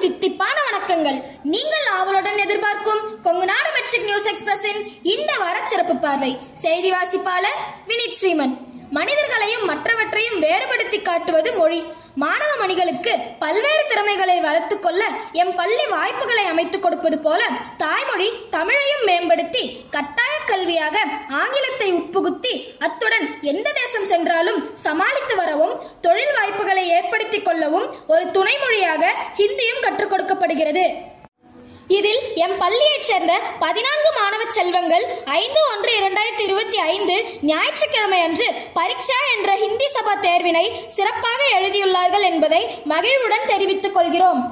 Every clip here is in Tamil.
தித்திப்பான வணக்கங்கள். நீங்கள் ஆவலுடன் எதிர்பார்க்கும் கொங்குநாடு மெட்ரிக் நியூஸ் எக்ஸ்பிரஸின் இந்த வார சிறப்பு பார்வை. செய்தி வாசிப்பாளர் வினித் ஸ்ரீமன். மனிதர்களையும் மற்றவற்றையும் வேறுபடுத்தி காட்டுவது மொழி. மாணவ மணிகளுக்கு பல்வேறு திறமைகளை வளர்த்துக் கொள்ள எம் பள்ளி வாய்ப்புகளை அமைத்துக் கொடுப்பது போல தாய்மொழி தமிழையும் மேம்படுத்தி கட்டாய கல்வியாக ஆங்கிலத்தை உட்புகுத்தி அத்துடன் எந்த தேசம் சென்றாலும் சமாளித்து வரவும் தொழில் வாய்ப்புகளை ஏற்படுத்திக் கொள்ளவும் ஒரு துணை மொழியாக ஹிந்தியும் கற்றுக் கொடுக்கப்படுகிறது. இதில் எம் பள்ளியைச் சேர்ந்த 14 மாணவ செல்வங்கள் 5/1/2025 ஞாயிற்றுக்கிழமை அன்று பரீட்சா என்ற ஹிந்தி சபா தேர்வினை சிறப்பாக எழுதியுள்ளார்கள் என்பதை மகிழ்வுடன் தெரிவித்துக் கொள்கிறோம்.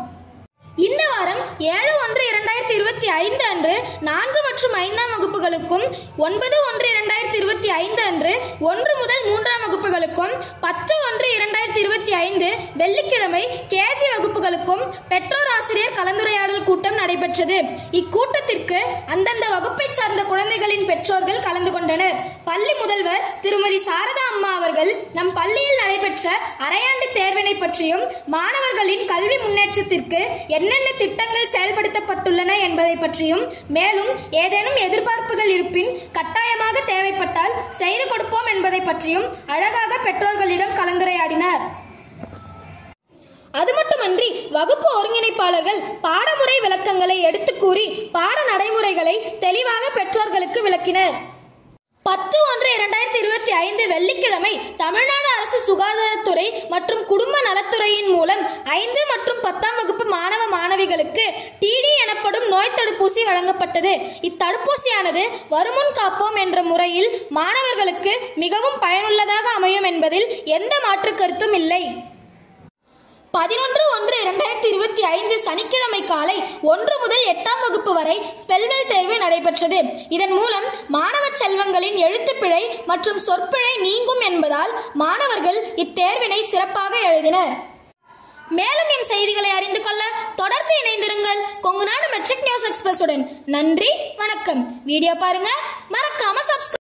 இந்த வாரம் 7/1/2025 அன்று 4 மற்றும் 5ஆம் வகுப்புகளுக்கும் 9/1/2025 அன்று 1 முதல் 3ஆம் வகுப்புகளுக்கும் 10/1/2025 வெள்ளிக்கிழமை கேஜி வகுப்புகளுக்கும் பெற்றோர் ஆசிரியர் கலந்துரையாடல் கூட்டம் நடைபெற்றது. இக்கூட்டத்திற்கு அந்தந்த வகுப்பை சார்ந்த குழந்தைகளின் பெற்றோர்கள் கலந்து கொண்டனர். பள்ளி முதல்வர் திருமதி சாரதா அம்மா அவர்கள் நம் பள்ளியில் நடைபெற்ற அரையாண்டு தேர்வினை பற்றியும் மாணவர்களின் கல்வி முன்னேற்றத்திற்கு என்னென்ன திட்டங்கள் செயல்படுத்தப்பட்டுள்ளன என்பதை பற்றியும் மேலும் ஏதேனும் எதிர்பார்ப்புகள் இருப்பின் கட்டாயமாக தேவைப்பட்டால் செய்து கொடுப்போம் என்பதை பற்றியும் அழகாக பெற்றோர்களிடம் கலந்துரையாடினார். அது மட்டுமன்றி வகுப்பு ஒருங்கிணைப்பாளர்கள் பாடமுறை விளக்கங்களை எடுத்து கூறி பாட நடைமுறைகளை தெளிவாக பெற்றோர்களுக்கு விளக்கினர். 10/1/2025 வெள்ளிக்கிழமை தமிழ்நாடு அரசு சுகாதாரத்துறை மற்றும் குடும்ப நலத்துறையின் மூலம் 5 மற்றும் 10ஆம் வகுப்பு மாணவ மாணவிகளுக்கு டிடி எனப்படும் நோய் தடுப்பூசி வழங்கப்பட்டது. இத்தடுப்பூசியானது வருமுன் காப்போம் என்ற முறையில் மாணவர்களுக்கு மிகவும் பயனுள்ளதாக அமையும் என்பதில் எந்த மாற்று கருத்தும் இல்லை. 11/1/2025 சனிக்கிழமை காலை 1 முதல் 8ஆம் வகுப்பு வரை ஸ்பெல்வெல் தேர்வு நடைபெற்றது. இதன் மூலம் மாணவ செல்வங்களின் எழுத்துப்பிழை மற்றும் சொற்பிழை நீங்கும் என்பதால் மாணவர்கள் இத்தேர்வினை சிறப்பாக எழுதினர். மேலும் எம் செய்திகளை அறிந்து கொள்ள தொடர்ந்து இணைந்திருங்கள் கொங்குநாடு மெட்ரிக் நியூஸ் எக்ஸ்பிரஸுடன். நன்றி, வணக்கம். வீடியோ பாருங்க, மறக்காம சப்ஸ்கிரைப்